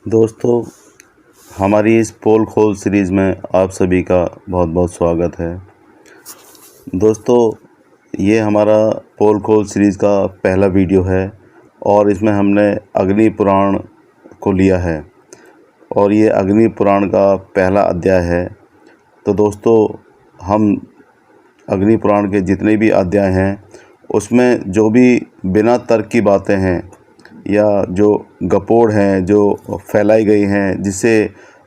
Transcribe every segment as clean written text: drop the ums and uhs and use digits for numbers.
दोस्तों, हमारी इस पोल खोल सीरीज़ में आप सभी का बहुत बहुत स्वागत है। दोस्तों, ये हमारा पोल खोल सीरीज़ का पहला वीडियो है और इसमें हमने अग्नि पुराण को लिया है और ये अग्नि पुराण का पहला अध्याय है। तो दोस्तों, हम अग्नि पुराण के जितने भी अध्याय हैं उसमें जो भी बिना तर्क की बातें हैं या जो गपोड़ हैं जो फैलाई गई हैं जिससे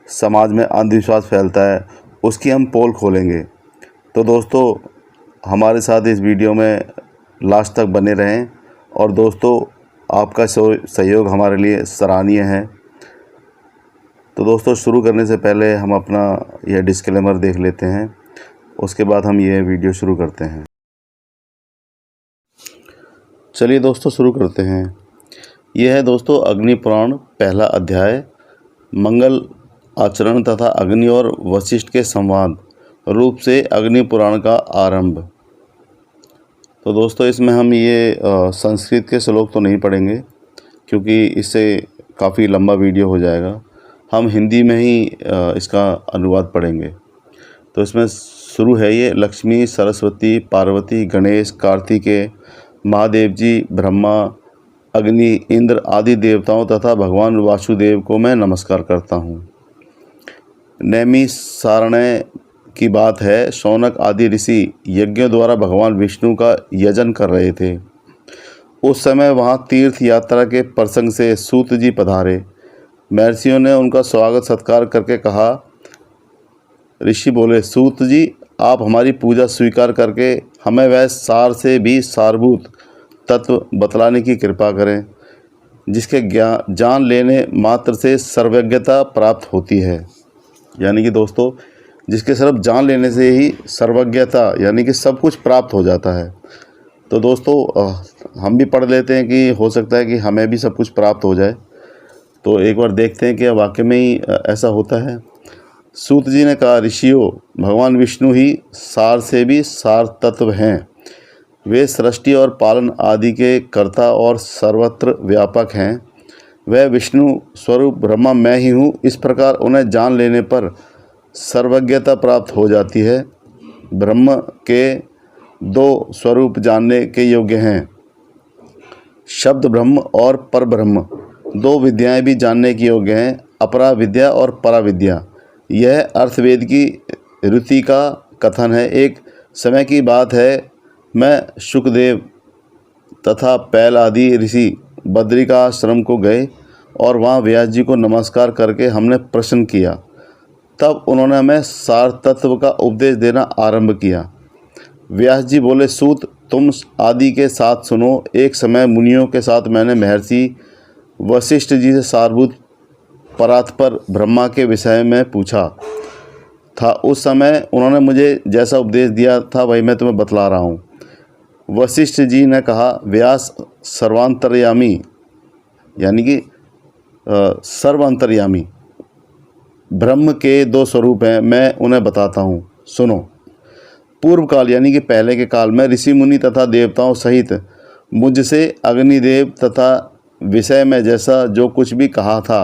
समाज में अंधविश्वास फैलता है, उसकी हम पोल खोलेंगे। तो दोस्तों, हमारे साथ इस वीडियो में लास्ट तक बने रहें और दोस्तों, आपका सहयोग हमारे लिए सराहनीय है। तो दोस्तों, शुरू करने से पहले हम अपना यह डिस्क्लेमर देख लेते हैं, उसके बाद हम ये वीडियो शुरू करते हैं। चलिए दोस्तों, शुरू करते हैं। यह है दोस्तों अग्नि पुराण पहला अध्याय, मंगल आचरण तथा अग्नि और वशिष्ठ के संवाद रूप से अग्नि पुराण का आरंभ। तो दोस्तों, इसमें हम ये संस्कृत के श्लोक तो नहीं पढ़ेंगे क्योंकि इससे काफ़ी लंबा वीडियो हो जाएगा। हम हिंदी में ही इसका अनुवाद पढ़ेंगे। तो इसमें शुरू है ये, लक्ष्मी, सरस्वती, पार्वती, गणेश, कार्तिकेय, महादेव जी, ब्रह्मा, अग्नि, इंद्र आदि देवताओं तथा भगवान वासुदेव को मैं नमस्कार करता हूँ। नैमिषारण्य की बात है, शौनक आदि ऋषि यज्ञों द्वारा भगवान विष्णु का यजन कर रहे थे। उस समय वहाँ तीर्थ यात्रा के प्रसंग से सूत जी पधारे। महर्षियों ने उनका स्वागत सत्कार करके कहा। ऋषि बोले, सूत जी, आप हमारी पूजा स्वीकार करके हमें वह सार से भी सारभूत तत्व बतलाने की कृपा करें जिसके जान लेने मात्र से सर्वज्ञता प्राप्त होती है। यानी कि दोस्तों, जिसके सिर्फ जान लेने से ही सर्वज्ञता यानी कि सब कुछ प्राप्त हो जाता है। तो दोस्तों, हम भी पढ़ लेते हैं कि हो सकता है कि हमें भी सब कुछ प्राप्त हो जाए। तो एक बार देखते हैं कि वाकई में ही ऐसा होता है। सूत जी ने कहा, ऋषियों, भगवान विष्णु ही सार से भी सार तत्व हैं। वे सृष्टि और पालन आदि के कर्ता और सर्वत्र व्यापक हैं। वह विष्णु स्वरूप ब्रह्मा मैं ही हूँ। इस प्रकार उन्हें जान लेने पर सर्वज्ञता प्राप्त हो जाती है। ब्रह्म के दो स्वरूप जानने के योग्य हैं, शब्द ब्रह्म और पर ब्रह्म। दो विद्याएं भी जानने की योग्य हैं, अपरा विद्या और परा विद्या। यह अर्थवेद की ऋति का कथन है। एक समय की बात है, मैं शुकदेव तथा पैल आदि ऋषि बद्रिकाश्रम को गए और वहाँ व्यास जी को नमस्कार करके हमने प्रश्न किया। तब उन्होंने हमें सार तत्व का उपदेश देना आरंभ किया। व्यास जी बोले, सूत, तुम आदि के साथ सुनो। एक समय मुनियों के साथ मैंने महर्षि वशिष्ठ जी से सारभूत परात्पर ब्रह्मा के विषय में पूछा था। उस समय उन्होंने मुझे जैसा उपदेश दिया था वही मैं तुम्हें बतला रहा हूँ। वशिष्ठ जी ने कहा, व्यास सर्वांतर्यामी यानी कि सर्व अंतर्यामी ब्रह्म के दो स्वरूप हैं, मैं उन्हें बताता हूँ, सुनो। पूर्व काल यानी कि पहले के काल में ऋषि मुनि तथा देवताओं सहित मुझसे अग्निदेव तथा विषय में जैसा जो कुछ भी कहा था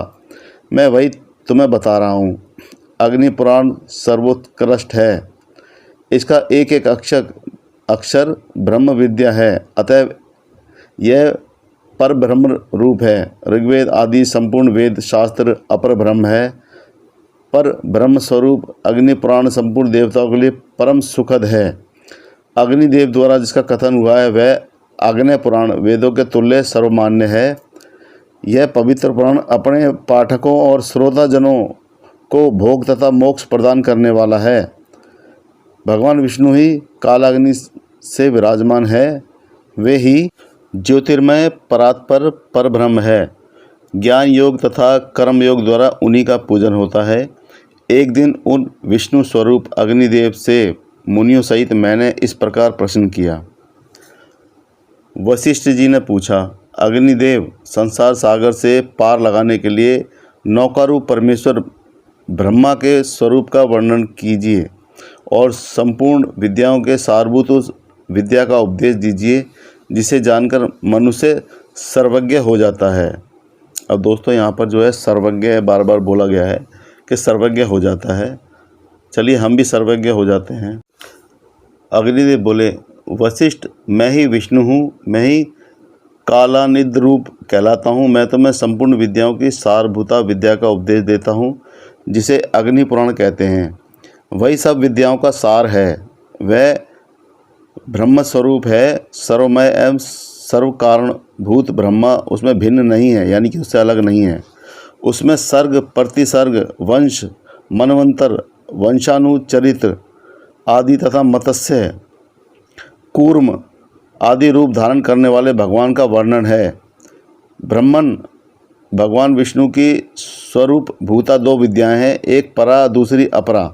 मैं वही तुम्हें बता रहा हूँ। अग्नि पुराण सर्वोत्कृष्ट है। इसका एक एक अक्षर ब्रह्म विद्या है, अतः यह पर ब्रह्म रूप है। ऋग्वेद आदि संपूर्ण वेद शास्त्र अपर ब्रह्म है। पर ब्रह्म स्वरूप अग्नि पुराण संपूर्ण देवताओं के लिए परम सुखद है। अग्निदेव द्वारा जिसका कथन हुआ है वह अग्नि पुराण वेदों के तुल्य सर्वमान्य है। यह पवित्र पुराण अपने पाठकों और श्रोताजनों को भोग तथा मोक्ष प्रदान करने वाला है। भगवान विष्णु ही कालाग्नि से विराजमान है। वे ही ज्योतिर्मय परात्पर परब्रह्म है। ज्ञान योग तथा कर्म योग द्वारा उन्हीं का पूजन होता है। एक दिन उन विष्णु स्वरूप अग्निदेव से मुनियों सहित मैंने इस प्रकार प्रश्न किया। वशिष्ठ जी ने पूछा, अग्निदेव, संसार सागर से पार लगाने के लिए नौकारूप परमेश्वर ब्रह्मा के स्वरूप का वर्णन कीजिए और संपूर्ण विद्याओं के सारभूत उस विद्या का उपदेश दीजिए जिसे जानकर मनुष्य सर्वज्ञ हो जाता है। अब दोस्तों यहाँ पर जो है सर्वज्ञ बार बार बोला गया है कि सर्वज्ञ हो जाता है। चलिए हम भी सर्वज्ञ हो जाते हैं। अग्निदेव बोले, वशिष्ठ मैं ही विष्णु हूँ, मैं ही कालानिध रूप कहलाता हूँ। मैं तुम्हें संपूर्ण विद्याओं की सारभूता विद्या का उपदेश देता हूँ, जिसे अग्नि पुराण कहते हैं। वही सब विद्याओं का सार है। वह ब्रह्म स्वरूप है, सर्वमय एवं सर्व कारणभूत ब्रह्मा उसमें भिन्न नहीं है, यानी कि उससे अलग नहीं है। उसमें सर्ग, प्रतिसर्ग, वंश, मनवंतर, वंशानुचरित्र आदि तथा मत्स्य, कूर्म आदि रूप धारण करने वाले भगवान का वर्णन है। ब्रह्मन भगवान विष्णु की स्वरूप भूता दो विद्याएं हैं, एक परा दूसरी अपरा।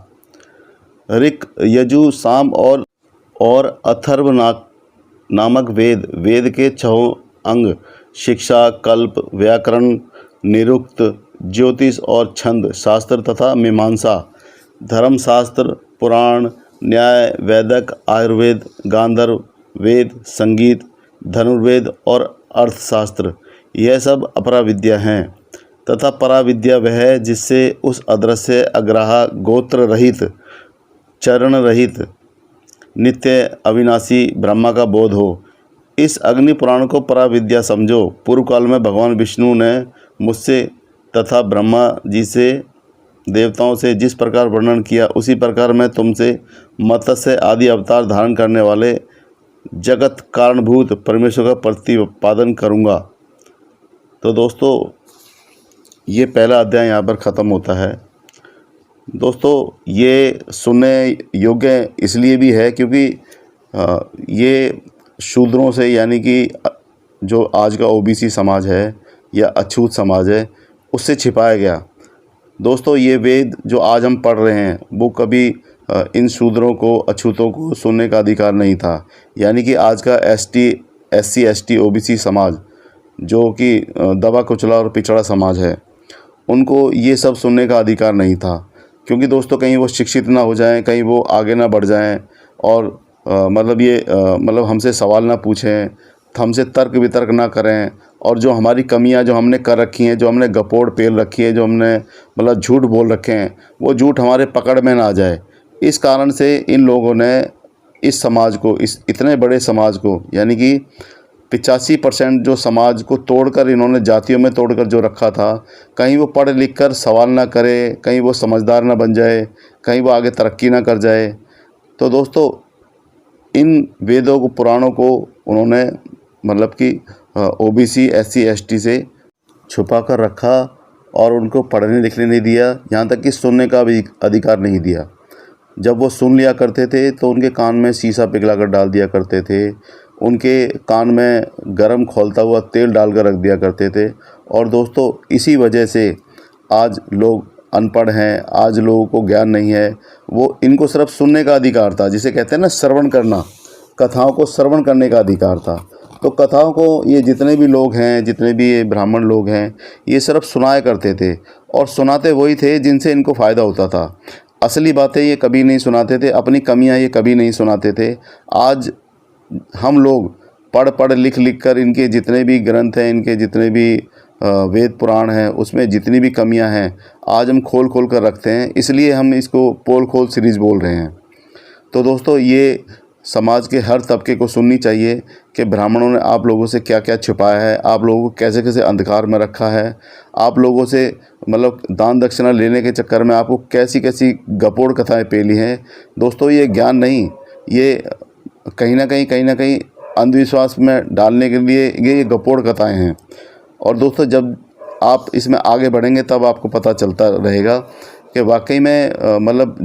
ऋक, यजु, साम और अथर्व नामक वेद के 6 अंग शिक्षा, कल्प, व्याकरण, निरुक्त, ज्योतिष और छंद शास्त्र तथा मीमांसा, धर्मशास्त्र, पुराण, न्याय, वैदिक, आयुर्वेद, गांधर्व वेद, संगीत, धनुर्वेद और अर्थशास्त्र, यह सब अपरा विद्या हैं। तथा परा विद्या वह है जिससे उस अदृश्य, अग्राह्य, गोत्र रहित, चरण रहित, नित्य अविनाशी ब्रह्मा का बोध हो। इस अग्नि पुराण को परा विद्या समझो। पूर्व काल में भगवान विष्णु ने मुझसे तथा ब्रह्मा जी से, देवताओं से जिस प्रकार वर्णन किया, उसी प्रकार मैं तुमसे मत्स्य आदि अवतार धारण करने वाले जगत कारणभूत परमेश्वर का प्रतिपादन करूँगा। तो दोस्तों ये पहला अध्याय यहाँ पर ख़त्म होता है। दोस्तों ये सुनने योग्य इसलिए भी है क्योंकि ये शूद्रों से, यानी कि जो आज का ओबीसी समाज है या अछूत समाज है, उससे छिपाया गया। दोस्तों ये वेद जो आज हम पढ़ रहे हैं वो कभी इन शूद्रों को, अछूतों को सुनने का अधिकार नहीं था। यानी कि आज का SC ST OBC समाज जो कि दबा कुचला और पिछड़ा समाज है, उनको ये सब सुनने का अधिकार नहीं था। क्योंकि दोस्तों कहीं वो शिक्षित ना हो जाएं, कहीं वो आगे ना बढ़ जाएं और मतलब हमसे सवाल ना पूछें, हमसे तर्क वितर्क ना करें, और जो हमारी कमियां जो हमने कर रखी हैं, जो हमने गपोड़ पेल रखी है, जो हमने मतलब झूठ बोल रखे हैं, वो झूठ हमारे पकड़ में ना आ जाए। इस कारण से इन लोगों ने इस समाज को, इस इतने बड़े समाज को, यानी कि 85% जो समाज को तोड़कर इन्होंने जातियों में तोड़कर जो रखा था, कहीं वो पढ़ लिख कर सवाल ना करे, कहीं वो समझदार ना बन जाए, कहीं वो आगे तरक्की ना कर जाए। तो दोस्तों इन वेदों को, पुराणों को उन्होंने मतलब कि OBC SC ST से छुपा कर रखा और उनको पढ़ने लिखने नहीं दिया, यहाँ तक कि सुनने का भी अधिकार नहीं दिया। जब वो सुन लिया करते थे तो उनके कान में शीशा पिघला कर डाल दिया करते थे, उनके कान में गरम खौलता हुआ तेल डालकर रख दिया करते थे। और दोस्तों इसी वजह से आज लोग अनपढ़ हैं, आज लोगों को ज्ञान नहीं है। वो इनको सिर्फ सुनने का अधिकार था, जिसे कहते हैं ना श्रवण करना, कथाओं को श्रवण करने का अधिकार था। तो कथाओं को ये जितने भी लोग हैं, जितने भी ये ब्राह्मण लोग हैं, ये सिर्फ सुनाया करते थे, और सुनाते वही थे जिनसे इनको फ़ायदा होता था। असली बातें ये कभी नहीं सुनाते थे, अपनी कमियां ये कभी नहीं सुनाते थे। आज हम लोग पढ़ लिख कर इनके जितने भी ग्रंथ हैं, इनके जितने भी वेद पुराण हैं, उसमें जितनी भी कमियां हैं आज हम खोल कर रखते हैं, इसलिए हम इसको पोल खोल सीरीज़ बोल रहे हैं। तो दोस्तों ये समाज के हर तबके को सुननी चाहिए कि ब्राह्मणों ने आप लोगों से क्या क्या छिपाया है, आप लोगों को कैसे कैसे अंधकार में रखा है, आप लोगों से मतलब दान दक्षिणा लेने के चक्कर में आपको कैसी कैसी गपोड़ कथाएं पेली हैं। दोस्तों ये ज्ञान नहीं, ये कहीं ना कहीं अंधविश्वास में डालने के लिए ये गपोड़ कथाएं हैं। और दोस्तों जब आप इसमें आगे बढ़ेंगे तब आपको पता चलता रहेगा कि वाकई में मतलब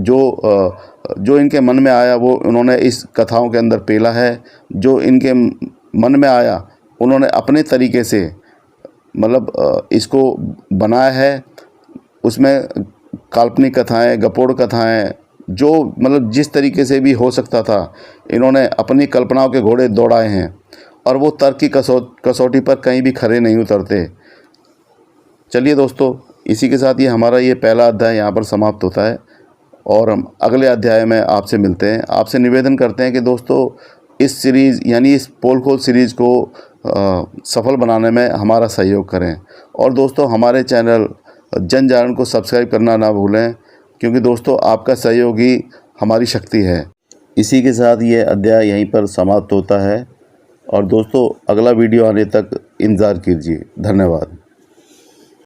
जो इनके मन में आया वो उन्होंने इस कथाओं के अंदर पेला है। जो इनके मन में आया उन्होंने अपने तरीके से मतलब इसको बनाया है। उसमें काल्पनिक कथाएं, गपोड़ कथाएं, जो मतलब जिस तरीके से भी हो सकता था इन्होंने अपनी कल्पनाओं के घोड़े दौड़ाए हैं, और वो तर्क की कसौटी पर कहीं भी खरे नहीं उतरते। चलिए दोस्तों, इसी के साथ ये हमारा ये पहला अध्याय यहाँ पर समाप्त होता है, और हम अगले अध्याय में आपसे मिलते हैं। आपसे निवेदन करते हैं कि दोस्तों इस सीरीज़ यानी इस पोल खोल सीरीज़ को सफल बनाने में हमारा सहयोग करें। और दोस्तों हमारे चैनल जन जागरण को सब्सक्राइब करना ना भूलें, क्योंकि दोस्तों आपका सहयोग ही हमारी शक्ति है। इसी के साथ ये अध्याय यहीं पर समाप्त होता है और दोस्तों अगला वीडियो आने तक इंतज़ार कीजिए। धन्यवाद।